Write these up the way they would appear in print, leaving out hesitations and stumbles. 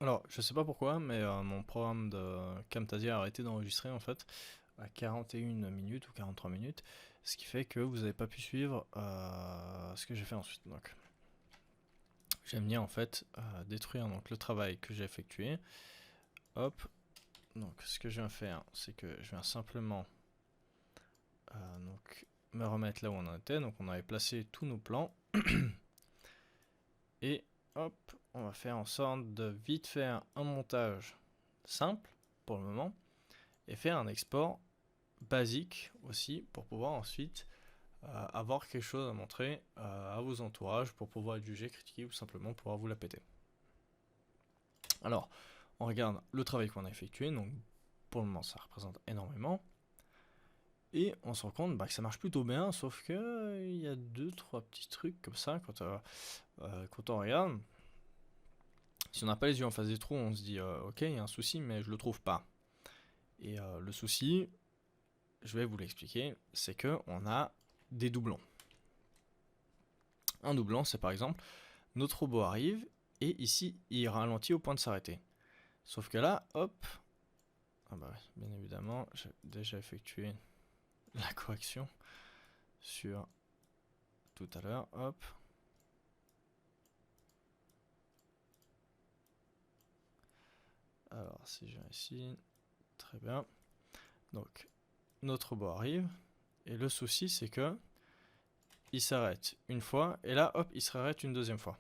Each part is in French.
Alors, je sais pas pourquoi, mais mon programme de Camtasia a arrêté d'enregistrer en fait à 41 minutes ou 43 minutes, ce qui fait que vous n'avez pas pu suivre ce que j'ai fait ensuite. Donc, j'aime bien en fait détruire donc le travail que j'ai effectué. Hop. Donc, ce que je viens faire, c'est que je viens simplement donc me remettre là où on en était. Donc, on avait placé tous nos plans et hop, on va faire en sorte de vite faire un montage simple pour le moment et faire un export basique aussi pour pouvoir ensuite avoir quelque chose à montrer à vos entourages pour pouvoir être jugé, critiqué ou simplement pouvoir vous la péter. Alors, on regarde le travail qu'on a effectué, donc pour le moment ça représente énormément. Et on se rend compte que ça marche plutôt bien, sauf que il y a deux, trois petits trucs comme ça quand on regarde. Si on n'a pas les yeux en face des trous, on se dit ok, il y a un souci, mais je le trouve pas. Et le souci, je vais vous l'expliquer, c'est que on a des doublons. Un doublon, c'est par exemple, notre robot arrive et ici il ralentit au point de s'arrêter. Sauf que là, hop, ah bah, bien évidemment, j'ai déjà effectué la correction sur tout à l'heure, hop. Alors si je viens ici, très bien. Donc notre robot arrive et le souci c'est que il s'arrête une fois et là hop il s'arrête une deuxième fois.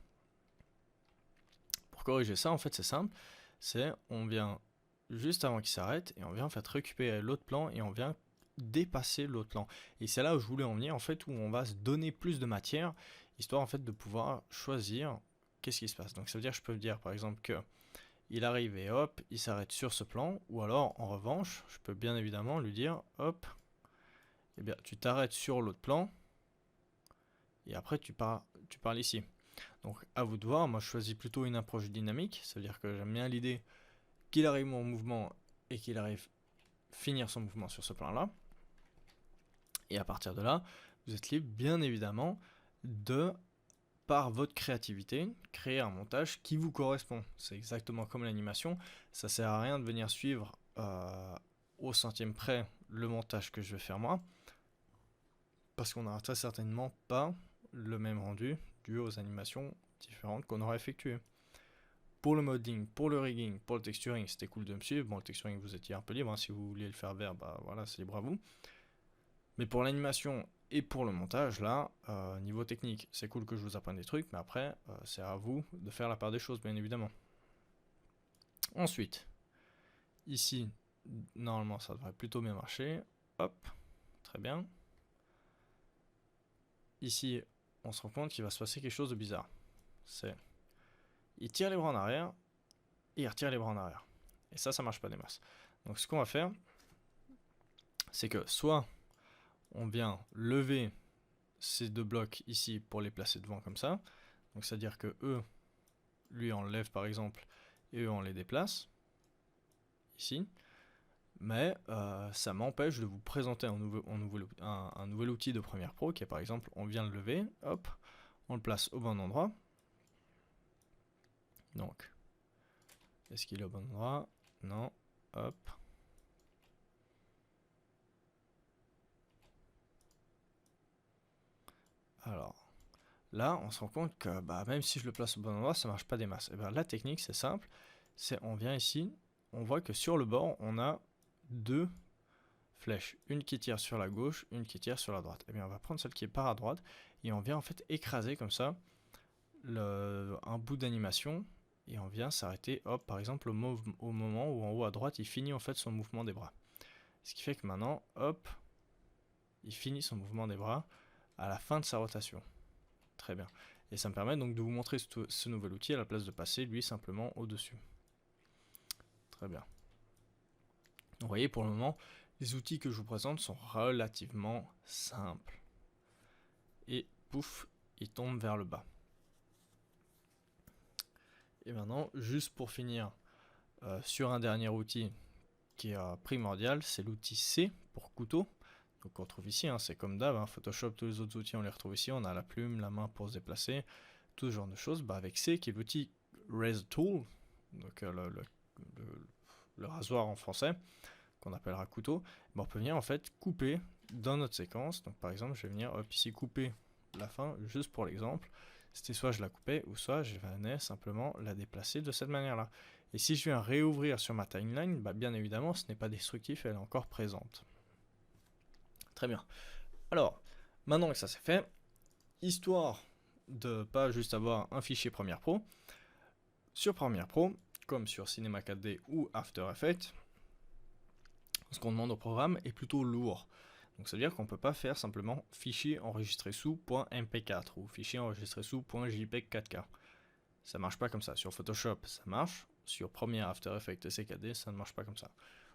Pour corriger ça en fait c'est simple, c'est on vient juste avant qu'il s'arrête et on vient en fait récupérer l'autre plan et on vient dépasser l'autre plan. Et c'est là où je voulais en venir en fait, où on va se donner plus de matière, histoire en fait de pouvoir choisir qu'est-ce qui se passe. Donc ça veut dire que je peux dire par exemple que il arrive et hop, il s'arrête sur ce plan, ou alors en revanche, je peux bien évidemment lui dire hop, eh bien tu t'arrêtes sur l'autre plan et après tu parles ici. Donc à vous de voir, moi je choisis plutôt une approche dynamique, ça veut dire que j'aime bien l'idée qu'il arrive mon mouvement et qu'il arrive finir son mouvement sur ce plan là. Et à partir de là, vous êtes libre bien évidemment de, par votre créativité, créer un montage qui vous correspond. C'est exactement comme l'animation, ça sert à rien de venir suivre au centième près le montage que je vais faire moi, parce qu'on n'aura très certainement pas le même rendu dû aux animations différentes qu'on aura effectuées. Pour le modding, pour le rigging, pour le texturing, c'était cool de me suivre. Bon, le texturing, vous étiez un peu libre, hein. Si vous vouliez le faire vert, bah voilà, c'est libre à vous. Mais pour l'animation et pour le montage, là, niveau technique, c'est cool que je vous apprenne des trucs, mais après, c'est à vous de faire la part des choses, bien évidemment. Ensuite, ici, normalement, ça devrait plutôt bien marcher. Hop, très bien. Ici, on se rend compte qu'il va se passer quelque chose de bizarre. C'est, il tire les bras en arrière et il retire les bras en arrière. Et ça marche pas des masses. Donc ce qu'on va faire, c'est que soit on vient lever ces deux blocs ici pour les placer devant comme ça. Donc c'est-à-dire que eux, lui on le lève par exemple, et eux on les déplace, ici. Mais ça m'empêche de vous présenter un nouvel outil de Premiere Pro qui est par exemple, on vient le lever, hop, on le place au bon endroit. Donc, est-ce qu'il est au bon endroit? Non, hop. Alors, là, on se rend compte que même si je le place au bon endroit, ça marche pas des masses. Et bien, la technique, c'est simple. C'est on vient ici, on voit que sur le bord, on a deux flèches. Une qui tire sur la gauche, une qui tire sur la droite. Et bien, on va prendre celle qui est par à droite et on vient en fait écraser comme ça un bout d'animation et on vient s'arrêter, hop, par exemple, au moment où en haut à droite, il finit en fait son mouvement des bras. Ce qui fait que maintenant, hop, il finit son mouvement des bras à la fin de sa rotation. Très bien. Et ça me permet donc de vous montrer ce nouvel outil à la place de passer lui simplement au-dessus. Très bien. Vous voyez, pour le moment, les outils que je vous présente sont relativement simples. Et pouf, ils tombent vers le bas. Et maintenant, juste pour finir sur un dernier outil qui est primordial, c'est l'outil C pour couteau. Donc on retrouve ici, hein, c'est comme d'hab, hein, Photoshop, tous les autres outils on les retrouve ici, on a la plume, la main pour se déplacer, tout ce genre de choses. Avec C qui est l'outil Razor Tool, donc le rasoir en français, qu'on appellera couteau, on peut venir en fait couper dans notre séquence. Donc par exemple, je vais venir ici couper la fin, juste pour l'exemple. C'était soit je la coupais, ou soit je venais simplement la déplacer de cette manière-là. Et si je viens réouvrir sur ma timeline, bien évidemment, ce n'est pas destructif, elle est encore présente. Très bien. Alors, maintenant que ça c'est fait, histoire de pas juste avoir un fichier Premiere Pro, sur Premiere Pro, comme sur Cinema 4D ou After Effects, ce qu'on demande au programme est plutôt lourd. Donc ça veut dire qu'on ne peut pas faire simplement fichier enregistré sous .mp4 ou fichier enregistré sous .jpeg 4K. Ça marche pas comme ça. Sur Photoshop, ça marche. Sur Premiere, After Effects et CKD, ça ne marche pas comme ça.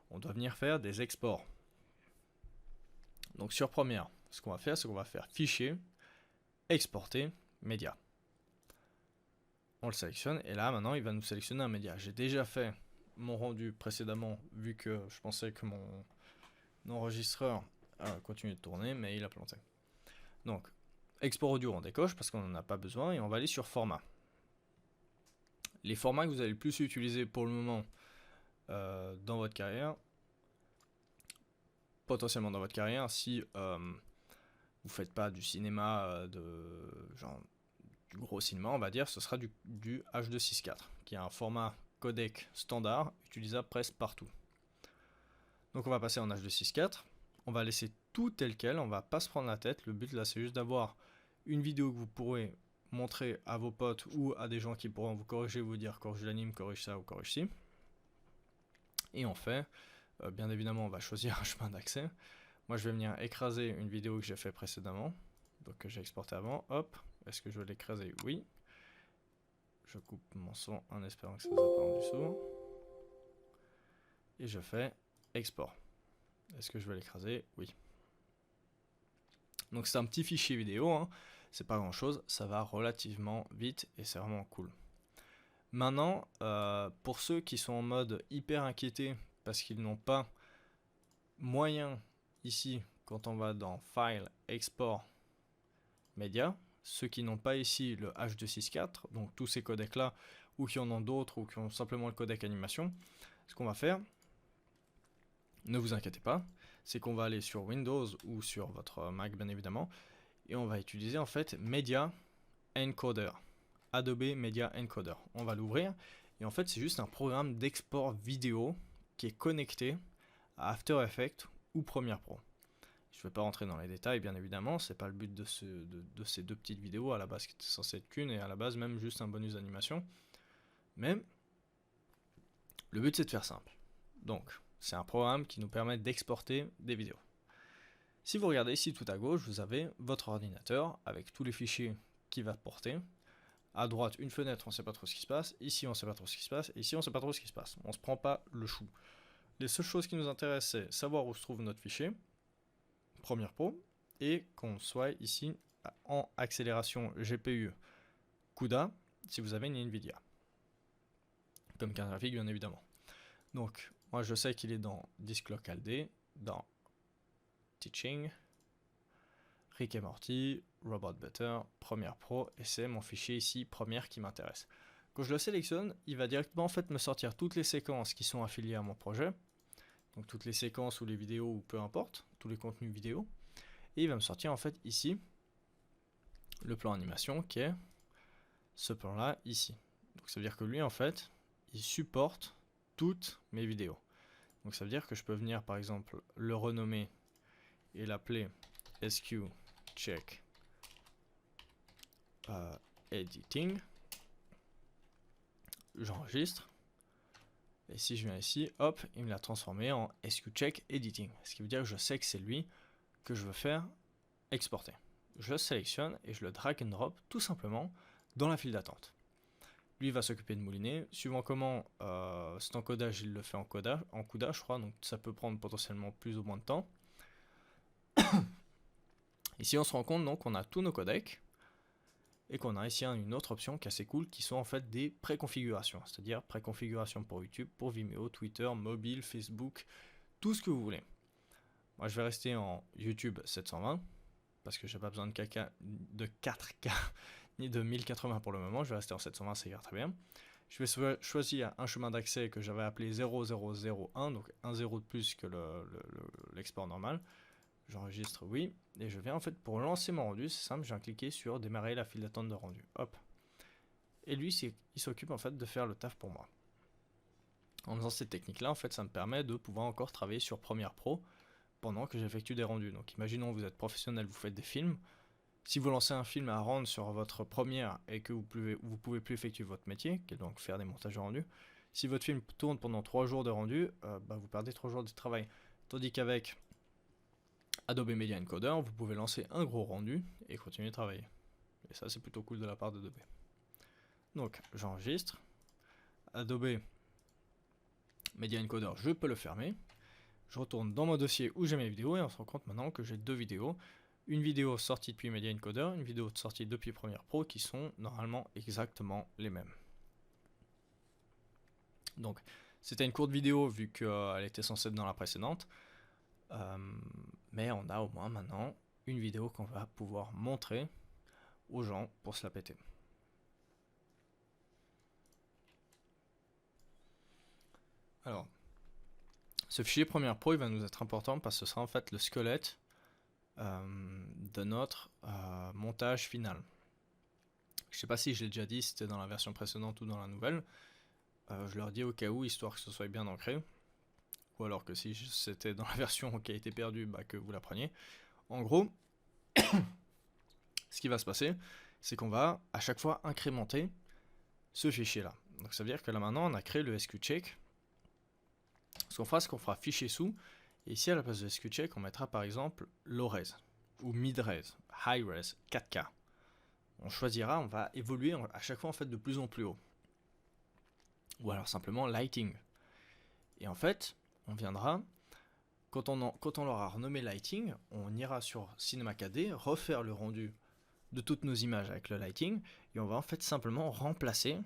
On doit venir faire des exports. Donc sur Premiere, ce qu'on va faire, c'est qu'on va faire fichier, exporter, média. On le sélectionne et là maintenant il va nous sélectionner un média. J'ai déjà fait mon rendu précédemment vu que je pensais que mon enregistreur continuait de tourner, mais il a planté. Donc export audio on décoche parce qu'on n'en a pas besoin et on va aller sur format. Les formats que vous allez le plus utiliser pour le moment dans votre carrière, potentiellement dans votre carrière, si vous faites pas du cinéma du gros cinéma, on va dire, ce sera du H.264, qui est un format codec standard utilisable presque partout. Donc on va passer en H.264, on va laisser tout tel quel, on va pas se prendre la tête. Le but là c'est juste d'avoir une vidéo que vous pourrez montrer à vos potes ou à des gens qui pourront vous corriger, vous dire corrige l'anime, corrige ça ou corrige ci. Et on fait, bien évidemment on va choisir un chemin d'accès. Moi je vais venir écraser une vidéo que j'ai fait précédemment, donc que j'ai exporté avant, hop, est-ce que je vais l'écraser? Oui. Je coupe mon son en espérant que ça ne soit pas en dessous. Et je fais export. Est-ce que je vais l'écraser? Oui. Donc c'est un petit fichier vidéo, hein. C'est pas grand chose, ça va relativement vite et c'est vraiment cool. Maintenant, pour ceux qui sont en mode hyper inquiétés parce qu'ils n'ont pas moyen ici, quand on va dans File, Export, Média, ceux qui n'ont pas ici le H.264, donc tous ces codecs là, ou qui en ont d'autres, ou qui ont simplement le codec animation, ce qu'on va faire, ne vous inquiétez pas, c'est qu'on va aller sur Windows ou sur votre Mac bien évidemment, et on va utiliser en fait Media Encoder, Adobe Media Encoder. On va l'ouvrir, et en fait c'est juste un programme d'export vidéo qui est connecté à After Effects ou Premiere Pro. Je ne vais pas rentrer dans les détails, bien évidemment, c'est pas le but de ces deux petites vidéos à la base qui étaient censées être qu'une et à la base même juste un bonus d'animation. Mais le but c'est de faire simple. Donc c'est un programme qui nous permet d'exporter des vidéos. Si vous regardez ici tout à gauche, vous avez votre ordinateur avec tous les fichiers qu'il va porter. À droite, une fenêtre, on ne sait pas trop ce qui se passe. Ici, on ne sait pas trop ce qui se passe. Ici, on ne sait pas trop ce qui se passe. On ne se prend pas le chou. Les seules choses qui nous intéressent, c'est savoir où se trouve notre fichier Premiere Pro et qu'on soit ici en accélération GPU CUDA si vous avez une NVIDIA. Comme carte graphique, bien évidemment. Donc, moi je sais qu'il est dans Disk Local D, dans Teaching, Rick et Morty, Robot Butter, Premiere Pro, et c'est mon fichier ici Premiere qui m'intéresse. Quand je le sélectionne, il va directement en fait me sortir toutes les séquences qui sont affiliées à mon projet, donc toutes les séquences ou les vidéos ou peu importe, tous les contenus vidéo, et il va me sortir en fait ici le plan animation qui est ce plan là ici. Donc ça veut dire que lui en fait il supporte toutes mes vidéos. Donc ça veut dire que je peux venir par exemple le renommer et l'appeler SQ check editing. J'enregistre. Et si je viens ici, hop, il me l'a transformé en SQ check editing. Ce qui veut dire que je sais que c'est lui que je veux faire exporter. Je le sélectionne et je le drag and drop tout simplement dans la file d'attente. Lui va s'occuper de mouliner. Suivant comment cet encodage, il le fait en CUDA, je crois, donc ça peut prendre potentiellement plus ou moins de temps. Ici, on se rend compte donc qu'on a tous nos codecs et qu'on a ici une autre option qui est assez cool, qui sont en fait des préconfigurations, c'est-à-dire préconfiguration pour YouTube, pour Vimeo, Twitter, mobile, Facebook, tout ce que vous voulez. Moi, je vais rester en YouTube 720 parce que j'ai pas besoin de 4K ni de 1080 pour le moment. Je vais rester en 720, ça ira très bien. Je vais choisir un chemin d'accès que j'avais appelé 0001, donc un 0 de plus que l'export normal. J'enregistre oui, et je viens en fait pour lancer mon rendu, c'est simple, je viens cliquer sur démarrer la file d'attente de rendu. Hop. Et lui, il s'occupe en fait de faire le taf pour moi. En faisant cette technique-là, en fait, ça me permet de pouvoir encore travailler sur Premiere Pro pendant que j'effectue des rendus. Donc imaginons vous êtes professionnel, vous faites des films. Si vous lancez un film à rendre sur votre Premiere et que vous pouvez plus effectuer votre métier, qui est donc faire des montages de rendus, si votre film tourne pendant 3 jours de rendu, vous perdez 3 jours de travail. Tandis qu'avec Adobe Media Encoder, vous pouvez lancer un gros rendu et continuer de travailler. Et ça, c'est plutôt cool de la part d'Adobe. Donc, j'enregistre. Adobe Media Encoder, je peux le fermer. Je retourne dans mon dossier où j'ai mes vidéos et on se rend compte maintenant que j'ai 2 vidéos. Une vidéo sortie depuis Media Encoder, une vidéo sortie depuis Premiere Pro qui sont normalement exactement les mêmes. Donc, c'était une courte vidéo vu qu'elle était censée être dans la précédente. Mais on a au moins maintenant une vidéo qu'on va pouvoir montrer aux gens pour se la péter. Alors, ce fichier Premiere Pro il va nous être important parce que ce sera en fait le squelette de notre montage final. Je ne sais pas si je l'ai déjà dit, si c'était dans la version précédente ou dans la nouvelle. Je leur dis au cas où, histoire que ce soit bien ancré. Ou alors que si c'était dans la version qui a été perdue, que vous la preniez. En gros, ce qui va se passer, c'est qu'on va à chaque fois incrémenter ce fichier-là. Donc ça veut dire que là maintenant, on a créé le SQCheck. Ce qu'on fera, c'est qu'on fera fichier sous. Et ici, à la place de SQCheck, on mettra par exemple low res ou mid res, high res, 4K. On choisira, on va évoluer à chaque fois en fait de plus en plus haut. Ou alors simplement lighting. Et en fait, on viendra, quand on l'aura renommé lighting, on ira sur Cinema 4D, refaire le rendu de toutes nos images avec le lighting, et on va en fait simplement remplacer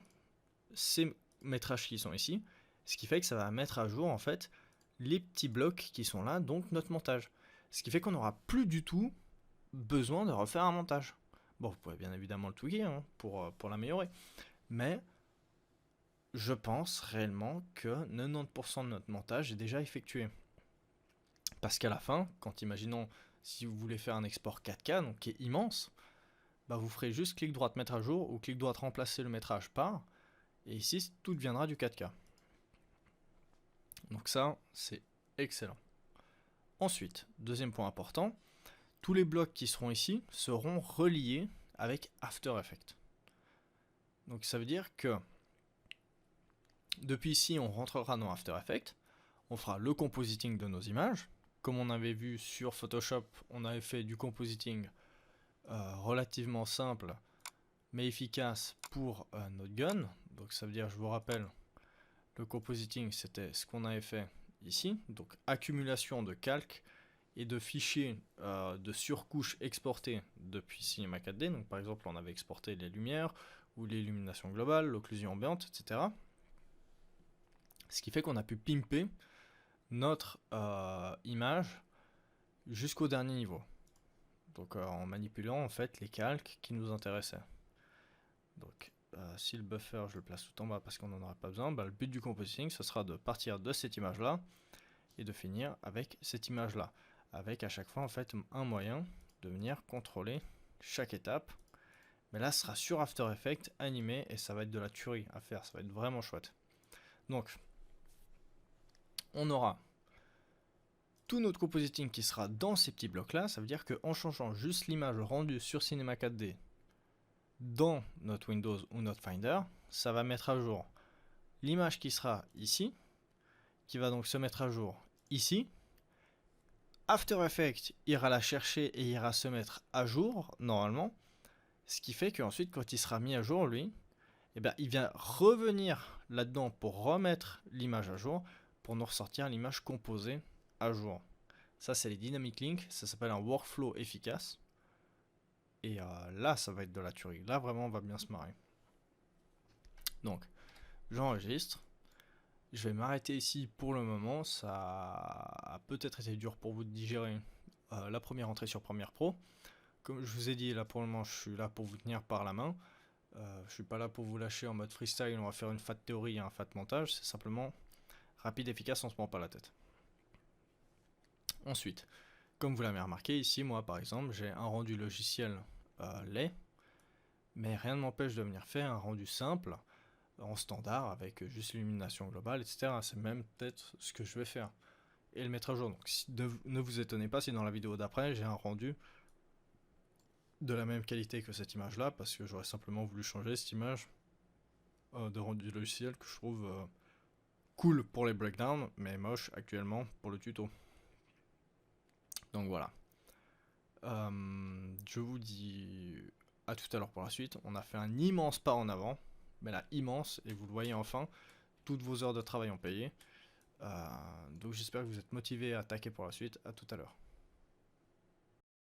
ces métrages qui sont ici, ce qui fait que ça va mettre à jour en fait les petits blocs qui sont là, donc notre montage. Ce qui fait qu'on n'aura plus du tout besoin de refaire un montage. Bon, vous pouvez bien évidemment le tweaker pour l'améliorer, mais je pense réellement que 90% de notre montage est déjà effectué. Parce qu'à la fin, quand imaginons, si vous voulez faire un export 4K, donc qui est immense, vous ferez juste clic droit mettre à jour ou clic droit remplacer le métrage par, et ici tout deviendra du 4K. Donc ça, c'est excellent. Ensuite, deuxième point important, tous les blocs qui seront ici seront reliés avec After Effects. Donc ça veut dire que depuis ici, on rentrera dans After Effects, on fera le compositing de nos images. Comme on avait vu sur Photoshop, on avait fait du compositing relativement simple mais efficace pour notre gun. Donc ça veut dire, je vous rappelle, le compositing c'était ce qu'on avait fait ici, donc accumulation de calques et de fichiers de surcouche exportés depuis Cinema 4D. Donc par exemple on avait exporté les lumières ou l'illumination globale, l'occlusion ambiante, etc. Ce qui fait qu'on a pu pimper notre image jusqu'au dernier niveau. Donc en manipulant en fait les calques qui nous intéressaient. Donc si le buffer je le place tout en bas parce qu'on n'en aura pas besoin, le but du compositing ce sera de partir de cette image là et de finir avec cette image là, avec à chaque fois en fait un moyen de venir contrôler chaque étape. Mais là ce sera sur After Effects animé et ça va être de la tuerie à faire, ça va être vraiment chouette. Donc on aura tout notre compositing qui sera dans ces petits blocs là, ça veut dire qu'en changeant juste l'image rendue sur Cinema 4D dans notre Windows ou notre Finder, ça va mettre à jour l'image qui sera ici, qui va donc se mettre à jour ici. After Effects ira la chercher et ira se mettre à jour normalement, ce qui fait qu'ensuite quand il sera mis à jour lui, il vient revenir là-dedans pour remettre l'image à jour, pour nous ressortir l'image composée à jour. Ça c'est les dynamic links, ça s'appelle un workflow efficace. Et là ça va être de la tuerie, là vraiment on va bien se marrer. Donc j'enregistre, je vais m'arrêter ici pour le moment, ça a peut-être été dur pour vous de digérer la première entrée sur Premiere Pro. Comme je vous ai dit, là pour le moment je suis là pour vous tenir par la main. Je suis pas là pour vous lâcher en mode freestyle, on va faire une fat théorie et un fat montage, c'est simplement rapide, efficace, on se prend pas la tête. Ensuite, comme vous l'avez remarqué, ici, moi par exemple, j'ai un rendu logiciel laid, mais rien ne m'empêche de venir faire un rendu simple, en standard, avec juste l'illumination globale, etc. C'est même peut-être ce que je vais faire. Et le mettre à jour. Donc ne vous étonnez pas si dans la vidéo d'après, j'ai un rendu de la même qualité que cette image-là, parce que j'aurais simplement voulu changer cette image de rendu logiciel que je trouve cool pour les breakdowns, mais moche actuellement pour le tuto. Donc voilà. Je vous dis à tout à l'heure pour la suite. On a fait un immense pas en avant, mais là immense, et vous le voyez enfin, toutes vos heures de travail ont payé. Donc j'espère que vous êtes motivés à attaquer pour la suite. À tout à l'heure.